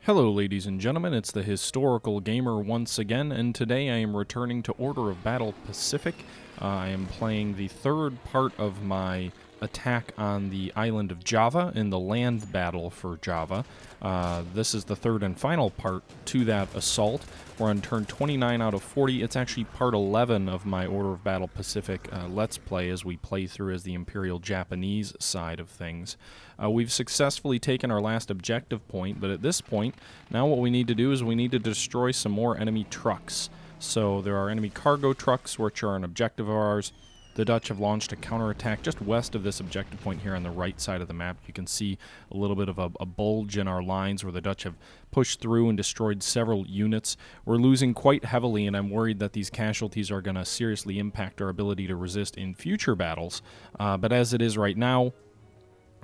Hello ladies and gentlemen, it's the Historical Gamer once again, and today I am returning to Order of Battle Pacific. I am playing the third part of my attack on the island of Java in the land battle for Java. This is the third and final part to that assault. We're on turn 29 out of 40. It's actually part 11 of my Order of Battle Pacific Let's Play as we play through as the Imperial Japanese side of things. We've successfully taken our last objective point, but at this point, now what we need to do is we need to destroy some more enemy trucks. So there are enemy cargo trucks, which are an objective of ours. The Dutch have launched a counterattack just west of this objective point here on the right side of the map. You can see a little bit of a bulge in our lines where the Dutch have pushed through and destroyed several units. We're losing quite heavily, and I'm worried that these casualties are going to seriously impact our ability to resist in future battles. But as it is right now,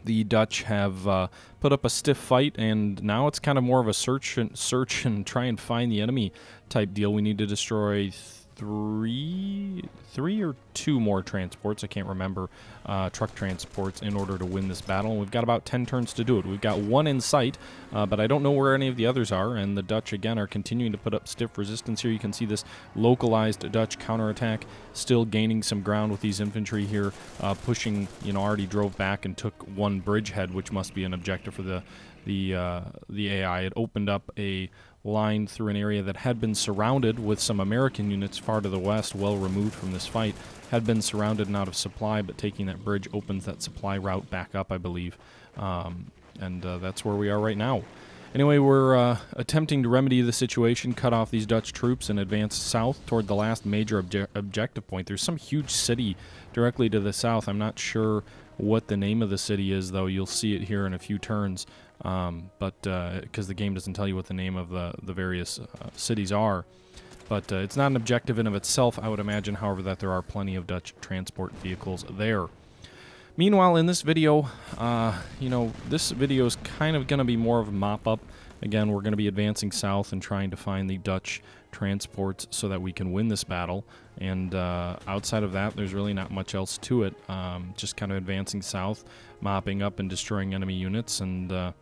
the Dutch have put up a stiff fight, and now it's kind of more of a search and try and find the enemy type deal. We need to destroy three or two more transports, I can't remember, truck transports, in order to win this battle. And we've got about 10 turns to do it. We've got one in sight, but I don't know where any of the others are, and the Dutch, again, are continuing to put up stiff resistance here. You can see this localized Dutch counterattack still gaining some ground with these infantry here, pushing, already drove back and took one bridgehead, which must be an objective for the AI. It opened up a line through an area that had been surrounded with some American units far to the west, well removed from this fight, had been surrounded and out of supply, but taking that bridge opens that supply route back up, I believe. And that's where we are right now. Anyway, we're attempting to remedy the situation, cut off these Dutch troops, and advance south toward the last major objective point. There's some huge city directly to the south. I'm not sure what the name of the city is, though. You'll see it here in a few turns, but because the game doesn't tell you what the name of the various cities are. But it's not an objective in of itself. I would imagine, however, that there are plenty of Dutch transport vehicles there. Meanwhile, in this video, this video is kind of going to be more of a mop-up. Again, we're going to be advancing south and trying to find the Dutch transports so that we can win this battle. And outside of that, there's really not much else to it. Just kind of advancing south, mopping up and destroying enemy units, and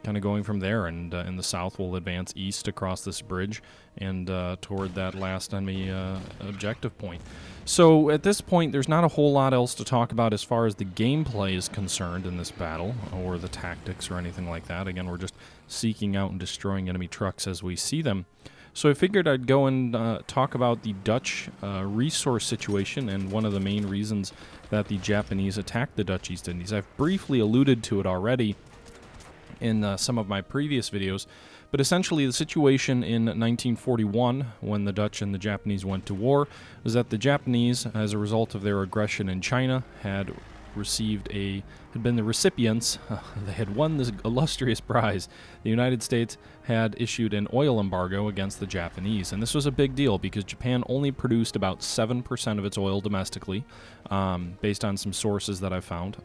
kind of going from there. And in the south, we'll advance east across this bridge and toward that last enemy objective point. So at this point, there's not a whole lot else to talk about as far as the gameplay is concerned in this battle, or the tactics or anything like that. Again, we're just seeking out and destroying enemy trucks as we see them. So I figured I'd go and talk about the Dutch resource situation and one of the main reasons that the Japanese attacked the Dutch East Indies. I've briefly alluded to it already in some of my previous videos, but essentially the situation in 1941, when the Dutch and the Japanese went to war, was that the Japanese, as a result of their aggression in China, had been the recipients, they had won this illustrious prize. The United States had issued an oil embargo against the Japanese, and this was a big deal because Japan only produced about 7% of its oil domestically, based on some sources that I found.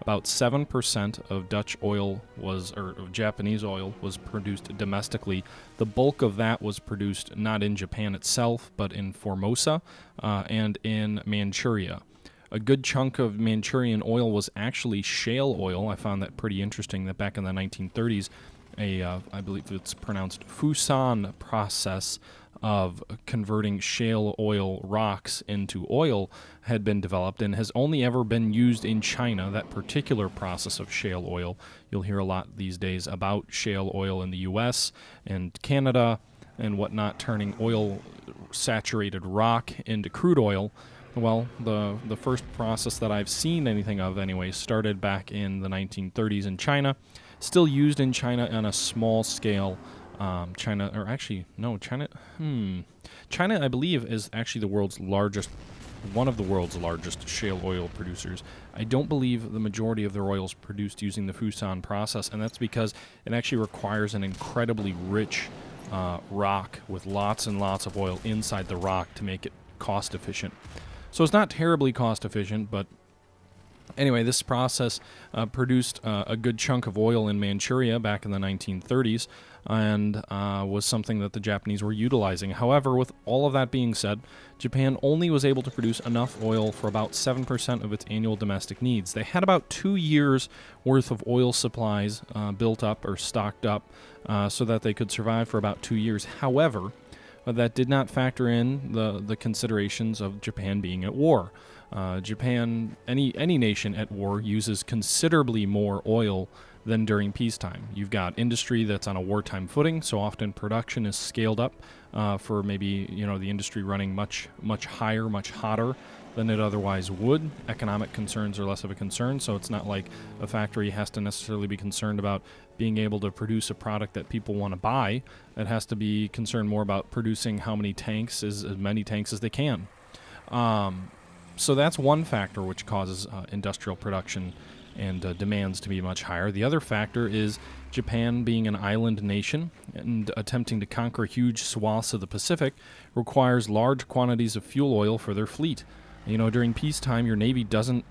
About 7% of Dutch oil of Japanese oil was produced domestically. The bulk of that was produced not in Japan itself, but in Formosa and in Manchuria. A good chunk of Manchurian oil was actually shale oil. I found that pretty interesting, that back in the 1930s, I believe it's pronounced Fusan process of converting shale oil rocks into oil had been developed and has only ever been used in China, that particular process of shale oil. You'll hear a lot these days about shale oil in the U.S. and Canada and whatnot, turning oil-saturated rock into crude oil. Well, the first process that I've seen anything of anyway started back in the 1930s in China, still used in China on a small scale. China, I believe, is actually one of the world's largest shale oil producers. I don't believe the majority of their oil is produced using the Fusan process, and that's because it actually requires an incredibly rich rock with lots and lots of oil inside the rock to make it cost efficient. So it's not terribly cost efficient, but Anyway, this process produced a good chunk of oil in Manchuria back in the 1930s and was something that the Japanese were utilizing. However, with all of that being said, Japan only was able to produce enough oil for about 7% of its annual domestic needs. They had about 2 years worth of oil supplies built up or stocked up so that they could survive for about 2 years. However, that did not factor in the considerations of Japan being at war. Japan, any nation at war, uses considerably more oil than during peacetime. You've got industry that's on a wartime footing, so often production is scaled up for maybe the industry running much higher, much hotter than it otherwise would. Economic concerns are less of a concern, so it's not like a factory has to necessarily be concerned about being able to produce a product that people want to buy. It has to be concerned more about producing how many tanks, as many tanks as they can. So that's one factor which causes industrial production and demands to be much higher. The other factor is Japan being an island nation and attempting to conquer huge swaths of the Pacific requires large quantities of fuel oil for their fleet. During peacetime, your Navy doesn't,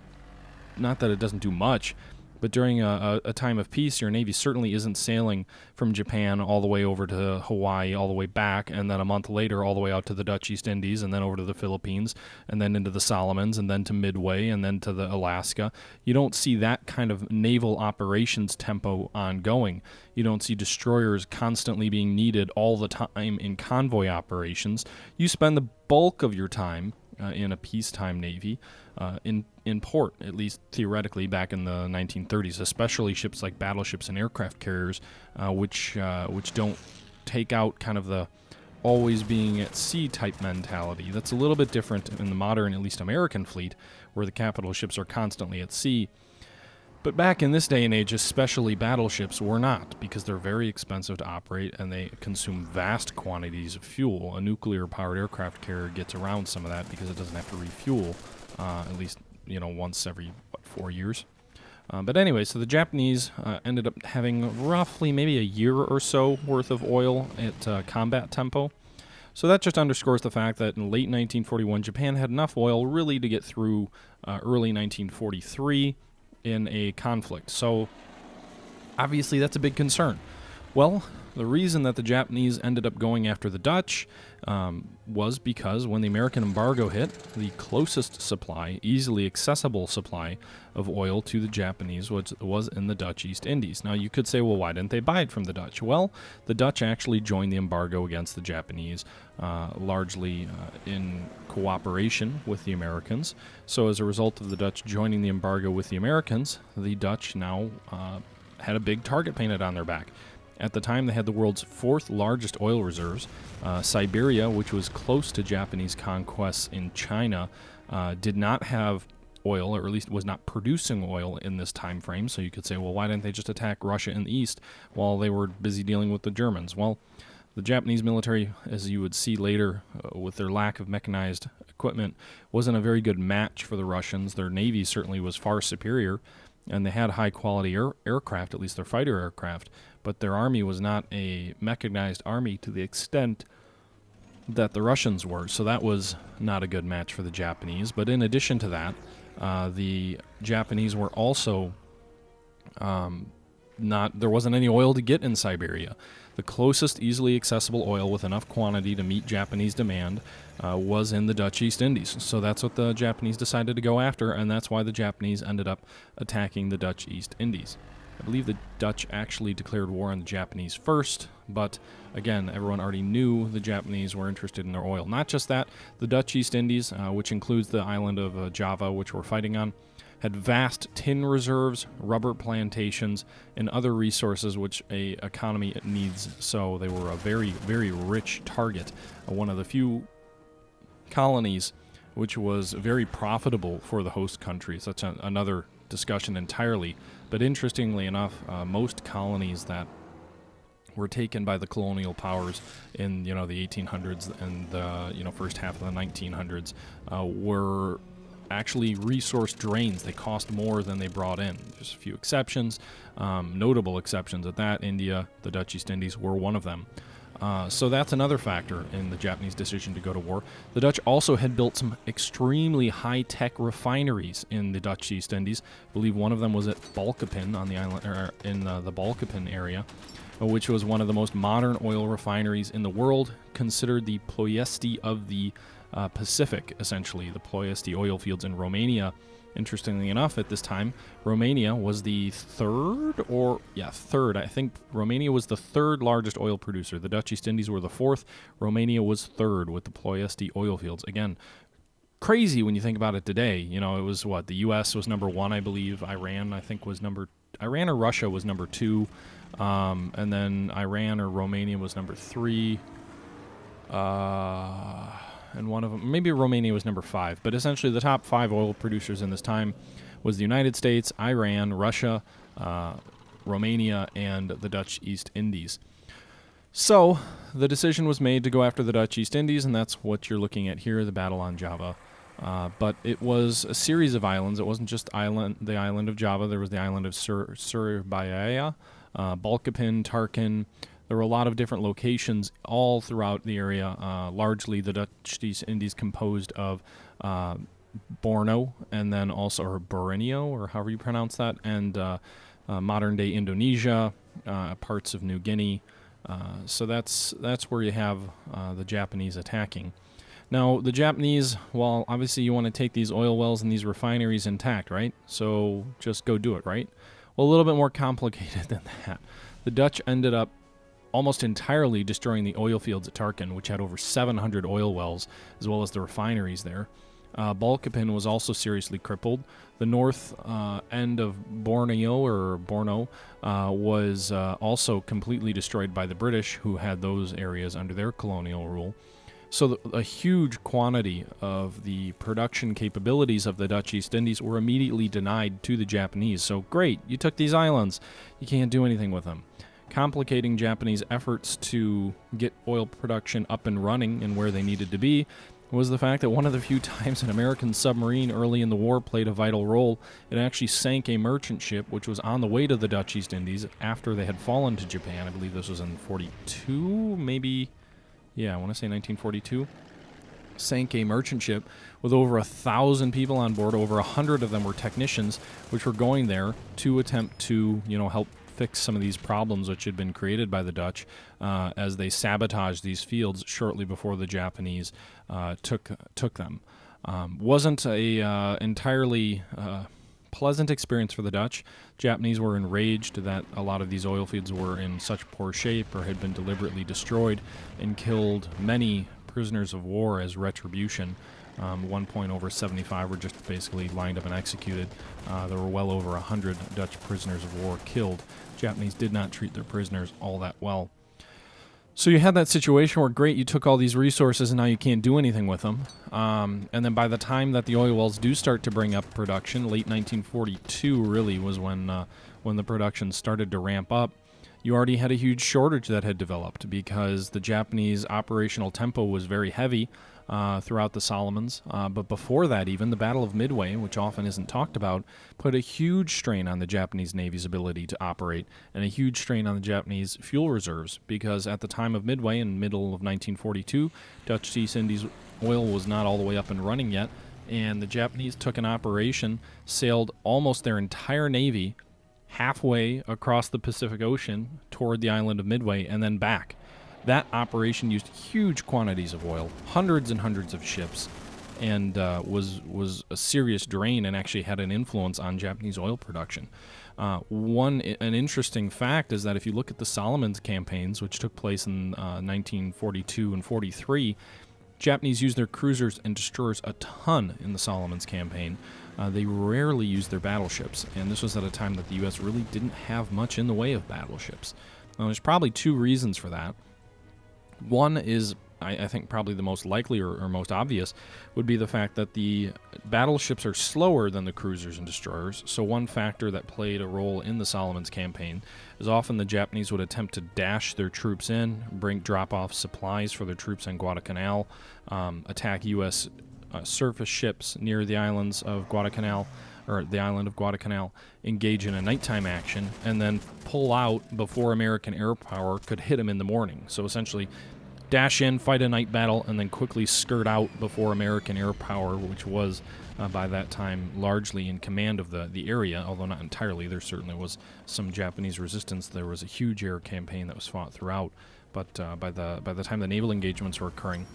not that it doesn't do much, but during a time of peace, your Navy certainly isn't sailing from Japan all the way over to Hawaii, all the way back, and then a month later all the way out to the Dutch East Indies, and then over to the Philippines, and then into the Solomons, and then to Midway, and then to the Alaska. You don't see that kind of naval operations tempo ongoing. You don't see destroyers constantly being needed all the time in convoy operations. You spend the bulk of your time in a peacetime Navy in port, at least theoretically, back in the 1930s, especially ships like battleships and aircraft carriers, which don't take out kind of the always being at sea type mentality. That's a little bit different in the modern, at least American fleet, where the capital ships are constantly at sea. But back in this day and age, especially battleships were not, because they're very expensive to operate and they consume vast quantities of fuel. A nuclear-powered aircraft carrier gets around some of that because it doesn't have to refuel, at least once every 4 years. But anyway, so the Japanese ended up having roughly maybe a year or so worth of oil at combat tempo. So that just underscores the fact that in late 1941, Japan had enough oil really to get through early 1943 in a conflict. So obviously that's a big concern. Well, the reason that the Japanese ended up going after the Dutch was because when the American embargo hit, the closest supply, easily accessible supply of oil to the Japanese was in the Dutch East Indies. Now you could say, well, why didn't they buy it from the Dutch? Well, the Dutch actually joined the embargo against the Japanese, largely in cooperation with the Americans. So as a result of the Dutch joining the embargo with the Americans, the Dutch now had a big target painted on their back. At the time, they had the world's fourth largest oil reserves. Siberia, which was close to Japanese conquests in China, did not have oil, or at least was not producing oil in this time frame. So you could say, well, why didn't they just attack Russia in the east while they were busy dealing with the Germans? Well, the Japanese military, as you would see later, with their lack of mechanized equipment, wasn't a very good match for the Russians. Their navy certainly was far superior, and they had high-quality aircraft, at least their fighter aircraft, but their army was not a mechanized army to the extent that the Russians were, so that was not a good match for the Japanese. But in addition to that, the Japanese were also there wasn't any oil to get in Siberia. The closest easily accessible oil with enough quantity to meet Japanese demand was in the Dutch East Indies. So that's what the Japanese decided to go after, and that's why the Japanese ended up attacking the Dutch East Indies. I believe the Dutch actually declared war on the Japanese first, but again, everyone already knew the Japanese were interested in their oil. Not just that, the Dutch East Indies, which includes the island of Java, which we're fighting on, had vast tin reserves, rubber plantations, and other resources which a economy needs. So they were a very, very rich target. One of the few colonies which was very profitable for the host countries. That's another discussion entirely. But interestingly enough, most colonies that were taken by the colonial powers in the 1800s and the first half of the 1900s were actually resource drains. They cost more than they brought in. There's a few exceptions, notable exceptions at that. India, the Dutch East Indies were one of them. So that's another factor in the Japanese decision to go to war. The Dutch also had built some extremely high-tech refineries in the Dutch East Indies. I believe one of them was at Balkepin on the island, or in the Balkepin area, which was one of the most modern oil refineries in the world, considered the Ploiesti of the Pacific, essentially, the Ploiesti oil fields in Romania. Interestingly enough, at this time, Romania was the third. I think Romania was the third largest oil producer. The Dutch East Indies were the fourth. Romania was third with the Ploiesti oil fields. Again, crazy when you think about it today. You know, it was what? The U.S. was number one, I believe. Iran or Russia was number two. And then Iran or Romania was number three. And one of them, maybe Romania was number 5, but essentially the top 5 oil producers in this time was the United States, Iran, Russia, Romania, and the Dutch East Indies. So the decision was made to go after the Dutch East Indies, and that's what you're looking at here, the Battle on Java. But it was a series of islands. It wasn't just the island of Java. There was the island of Surabaya, Balkepin, Tarkin. There were a lot of different locations all throughout the area. Largely, the Dutch East Indies composed of Borneo, and then also, or Borneo, or however you pronounce that, and modern-day Indonesia, parts of New Guinea. So that's where you have the Japanese attacking. Now, the Japanese, well, obviously you want to take these oil wells and these refineries intact, right? So just go do it, right? Well, a little bit more complicated than that. The Dutch ended up almost entirely destroying the oil fields at Tarkin, which had over 700 oil wells, as well as the refineries there. Balkepin was also seriously crippled. The north end of Borneo was also completely destroyed by the British, who had those areas under their colonial rule. So a huge quantity of the production capabilities of the Dutch East Indies were immediately denied to the Japanese. So great, you took these islands, you can't do anything with them. Complicating Japanese efforts to get oil production up and running and where they needed to be was the fact that one of the few times an American submarine early in the war played a vital role. It actually sank a merchant ship which was on the way to the Dutch East Indies after they had fallen to Japan. I believe this was in 42, maybe, I want to say 1942. Sank a merchant ship with over 1,000 people on board. Over 100 of them were technicians, which were going there to attempt to, help fix some of these problems which had been created by the Dutch as they sabotaged these fields shortly before the Japanese took them. Wasn't a entirely pleasant experience for the Dutch. Japanese were enraged that a lot of these oil fields were in such poor shape or had been deliberately destroyed, and killed many prisoners of war as retribution. At one point, over 75 were just basically lined up and executed. There were well over 100 Dutch prisoners of war killed. Japanese did not treat their prisoners all that well. So you had that situation where, great, you took all these resources and now you can't do anything with them. And then by the time that the oil wells do start to bring up production, late 1942 really was when the production started to ramp up. You already had a huge shortage that had developed because the Japanese operational tempo was very heavy throughout the Solomons. But before that, even the Battle of Midway, which often isn't talked about, put a huge strain on the Japanese Navy's ability to operate, and a huge strain on the Japanese fuel reserves, because at the time of Midway, in the middle of 1942, Dutch East Indies oil was not all the way up and running yet, and the Japanese took an operation, sailed almost their entire navy halfway across the Pacific Ocean toward the island of Midway and then back. That operation used huge quantities of oil, hundreds and hundreds of ships, and was a serious drain and actually had an influence on Japanese oil production. An interesting fact is that if you look at the Solomons campaigns, which took place in 1942 and 43, Japanese used their cruisers and destroyers a ton in the Solomons campaign. They rarely used their battleships, and this was at a time that the U.S. really didn't have much in the way of battleships. Now, there's probably two reasons for that. One is, I think probably the most likely or most obvious, would be the fact that the battleships are slower than the cruisers and destroyers. So one factor that played a role in the Solomons campaign is often the Japanese would attempt to dash their troops in, drop off supplies for their troops in Guadalcanal, attack U.S. surface ships near the islands of Guadalcanal, or the island of Guadalcanal, engage in a nighttime action and then pull out before American air power could hit them in the morning. So essentially, dash in, fight a night battle, and then quickly skirt out before American air power, which was by that time largely in command of the area, although not entirely. There certainly was some Japanese resistance. There was a huge air campaign that was fought throughout, but by the time the naval engagements were occurring,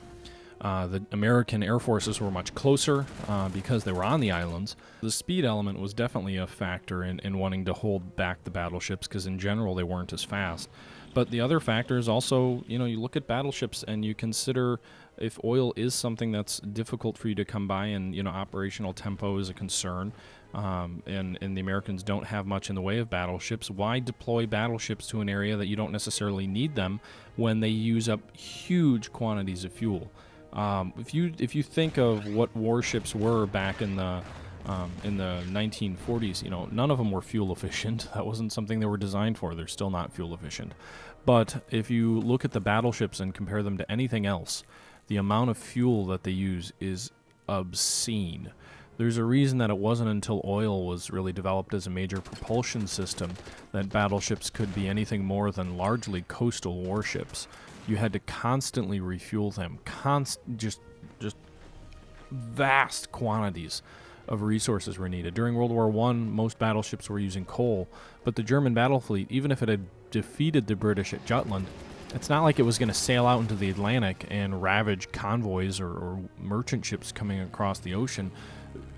the American air forces were much closer because they were on the islands. The speed element was definitely a factor in wanting to hold back the battleships, because in general they weren't as fast. But the other factor is also, you look at battleships and you consider if oil is something that's difficult for you to come by, and, operational tempo is a concern, and the Americans don't have much in the way of battleships. Why deploy battleships to an area that you don't necessarily need them when they use up huge quantities of fuel? If you think of what warships were back in the 1940s, none of them were fuel efficient. That wasn't something they were designed for. They're still not fuel efficient. But if you look at the battleships and compare them to anything else, the amount of fuel that they use is obscene. There's a reason that it wasn't until oil was really developed as a major propulsion system that battleships could be anything more than largely coastal warships. You had to constantly refuel them, just vast quantities of resources were needed. During World War I, most battleships were using coal, but the German battle fleet, even if it had defeated the British at Jutland, it's not like it was going to sail out into the Atlantic and ravage convoys or merchant ships coming across the ocean.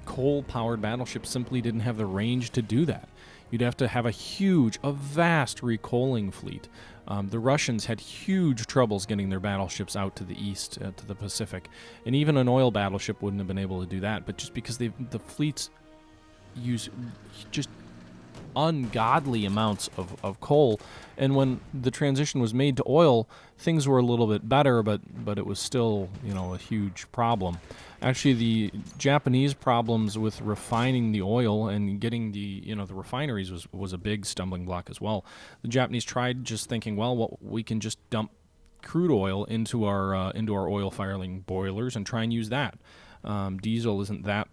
Coal-powered battleships simply didn't have the range to do that. You'd have to have a vast recoaling fleet. The Russians had huge troubles getting their battleships out to the east, to the Pacific. And even an oil battleship wouldn't have been able to do that. But just because the fleets use just ungodly amounts of coal, and when the transition was made to oil, things were a little bit better, but it was still, a huge problem. Actually, the Japanese problems with refining the oil and getting the refineries was a big stumbling block as well. The Japanese tried just thinking, well, we can just dump crude oil into our oil firing boilers and try and use that. Diesel isn't that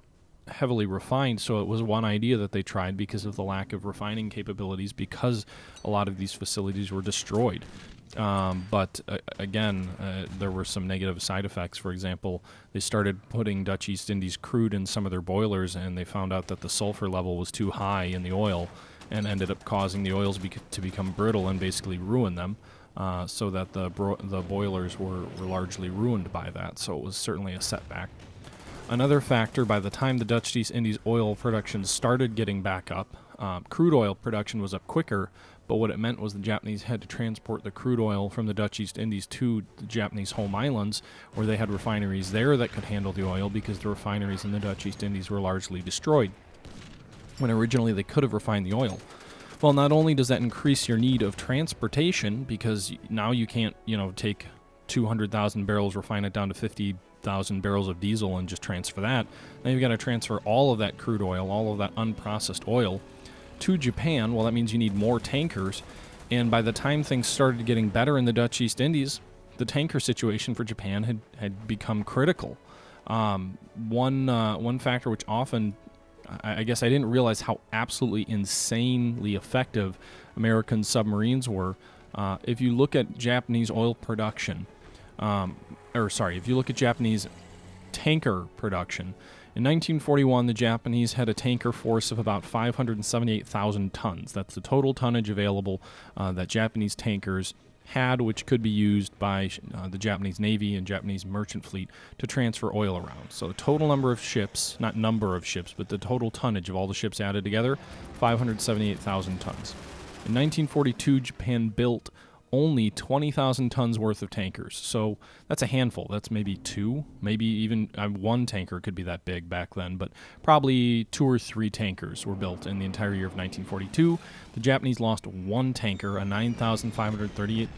heavily refined, so it was one idea that they tried because of the lack of refining capabilities, because a lot of these facilities were destroyed. But again, there were some negative side effects. For example, they started putting Dutch East Indies crude in some of their boilers, and they found out that the sulfur level was too high in the oil and ended up causing the oils to become brittle and basically ruin them, so that the boilers were largely ruined by that. So it was certainly a setback. Another factor, by the time the Dutch East Indies oil production started getting back up, crude oil production was up quicker, but what it meant was the Japanese had to transport the crude oil from the Dutch East Indies to the Japanese home islands, where they had refineries there that could handle the oil, because the refineries in the Dutch East Indies were largely destroyed, when originally they could have refined the oil. Well, not only does that increase your need of transportation, because now you can't, take 200,000 barrels, refine it down to 50,000 barrels of diesel and just transfer that. Now you've got to transfer all of that crude oil, all of that unprocessed oil to Japan. Well, that means you need more tankers. And by the time things started getting better in the Dutch East Indies, the tanker situation for Japan had become critical. One factor which often, I guess I didn't realize how absolutely insanely effective American submarines were. If you look at Japanese oil production, if you look at Japanese tanker production, in 1941, the Japanese had a tanker force of about 578,000 tons. That's the total tonnage available that Japanese tankers had, which could be used by the Japanese Navy and Japanese merchant fleet to transfer oil around. So the total number of ships, not number of ships, but the total tonnage of all the ships added together, 578,000 tons. In 1942, Japan built only 20,000 tons worth of tankers. So that's a handful. That's maybe two, maybe even one tanker could be that big back then, but probably 2 or 3 tankers were built in the entire year of 1942. The Japanese lost one tanker, a 9,538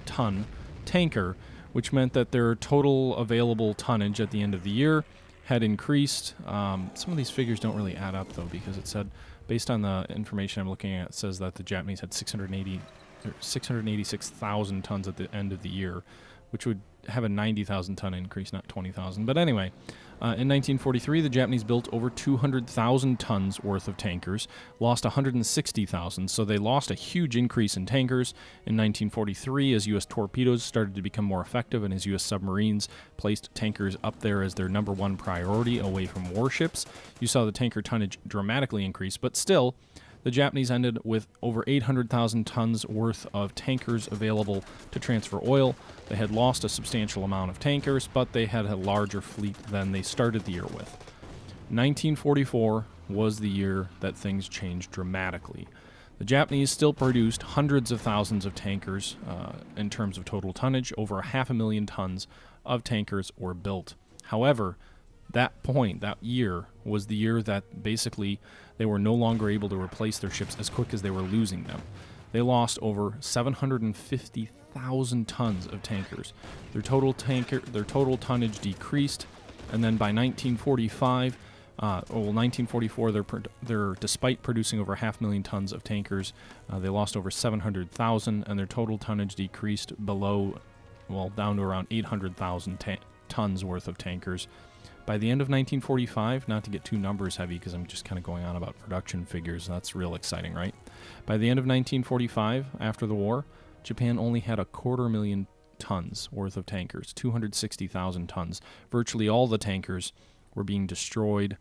ton tanker, which meant that their total available tonnage at the end of the year had increased. Some of these figures don't really add up, though, because it said, based on the information I'm looking at, it says that the Japanese had 686,000 tons at the end of the year. which would have a 90,000 ton increase, not 20,000. But anyway, in 1943, the Japanese built over 200,000 tons worth of tankers, lost 160,000, so they lost a huge increase in tankers. In 1943, as U.S. torpedoes started to become more effective and as U.S. submarines placed tankers up there as their #1 priority away from warships, you saw the tanker tonnage dramatically increase, but still, the Japanese ended with over 800,000 tons worth of tankers available to transfer oil. They had lost a substantial amount of tankers, but they had a larger fleet than they started the year with. 1944 was the year that things changed dramatically. The Japanese still produced hundreds of thousands of tankers in terms of total tonnage. Over 500,000 tons of tankers were built. However, that point, that year, was the year that basically they were no longer able to replace their ships as quick as they were losing them. They lost over 750,000 tons of tankers. Their total tonnage decreased, and then by 1945, 1944, they're despite producing over 500,000 tons of tankers, they lost over 700,000, and their total tonnage decreased down to around 800,000 tons worth of tankers. By the end of 1945, not to get too numbers heavy because I'm just kind of going on about production figures, that's real exciting, right? By the end of 1945, after the war, Japan only had 250,000 tons worth of tankers, 260,000 tons. Virtually all the tankers were being destroyed,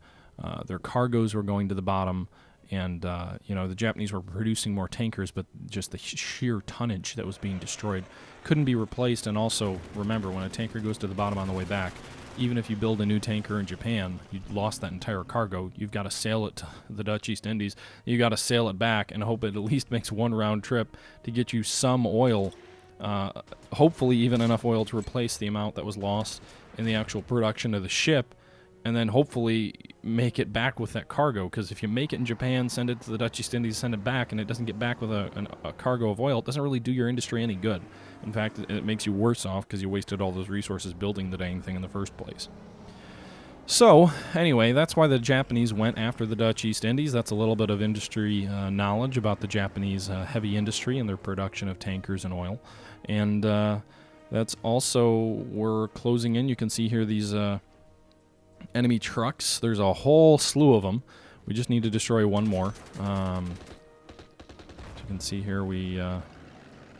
their cargoes were going to the bottom, and the Japanese were producing more tankers, but just the sheer tonnage that was being destroyed couldn't be replaced. And also, remember, when a tanker goes to the bottom on the way back, even if you build a new tanker in Japan, you lost that entire cargo. You've got to sail it to the Dutch East Indies. You got to sail it back and hope it at least makes one round trip to get you some oil, hopefully even enough oil to replace the amount that was lost in the actual production of the ship, and then hopefully make it back with that cargo. Because if you make it in Japan, send it to the Dutch East Indies, send it back, and it doesn't get back with a cargo of oil, it doesn't really do your industry any good. In fact, it makes you worse off because you wasted all those resources building the dang thing in the first place. So, anyway, that's why the Japanese went after the Dutch East Indies. That's a little bit of industry knowledge about the Japanese heavy industry and their production of tankers and oil. And that's also, we're closing in. You can see here these enemy trucks. There's a whole slew of them. We just need to destroy one more. As you can see here,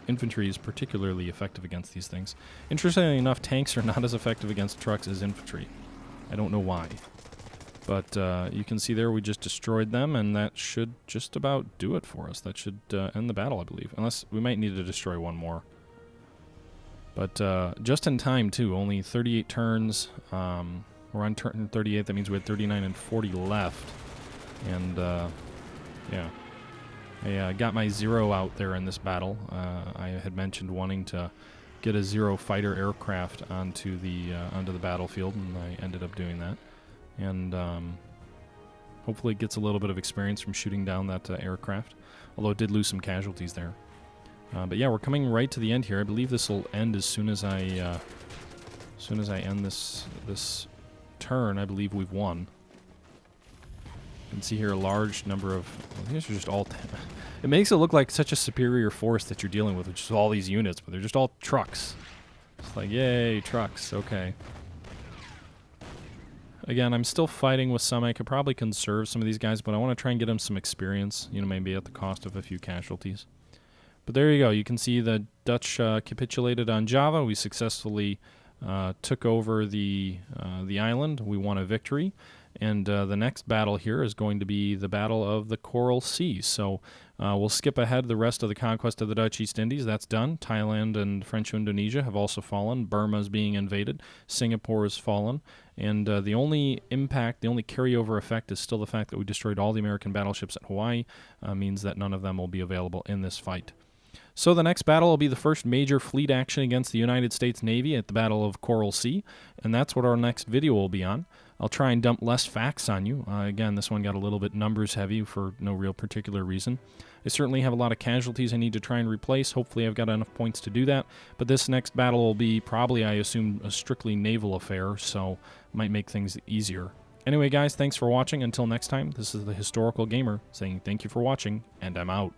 infantry is particularly effective against these things. Interestingly enough, tanks are not as effective against trucks as infantry. I don't know why. But you can see there we just destroyed them, and that should just about do it for us. That should end the battle, I believe. Unless we might need to destroy one more. But just in time, too. Only 38 turns. We're on turn 38. That means we had 39 and 40 left. And, yeah. I got my Zero out there in this battle. I had mentioned wanting to get a Zero fighter aircraft onto the battlefield, and I ended up doing that. And hopefully it gets a little bit of experience from shooting down that aircraft, although it did lose some casualties there. But yeah, we're coming right to the end here. I believe this will end as soon as I end this turn. I believe we've won. You can see here a large number of... these are just all... it makes it look like such a superior force that you're dealing with just all these units, but they're just all trucks. It's like, yay, trucks, okay. Again, I'm still fighting with some. I could probably conserve some of these guys, but I want to try and get them some experience, maybe at the cost of a few casualties. But there you go. You can see the Dutch capitulated on Java. We successfully took over the island. We won a victory. And the next battle here is going to be the Battle of the Coral Sea. So we'll skip ahead the rest of the conquest of the Dutch East Indies. That's done. Thailand and French Indonesia have also fallen. Burma is being invaded. Singapore has fallen. And the only impact, the only carryover effect is still the fact that we destroyed all the American battleships at Hawaii. Means that none of them will be available in this fight. So the next battle will be the first major fleet action against the United States Navy at the Battle of Coral Sea. And that's what our next video will be on. I'll try and dump less facts on you. Again, this one got a little bit numbers heavy for no real particular reason. I certainly have a lot of casualties I need to try and replace. Hopefully I've got enough points to do that. But this next battle will be probably, I assume, a strictly naval affair, so might make things easier. Anyway, guys, thanks for watching. Until next time, this is the Historical Gamer saying thank you for watching, and I'm out.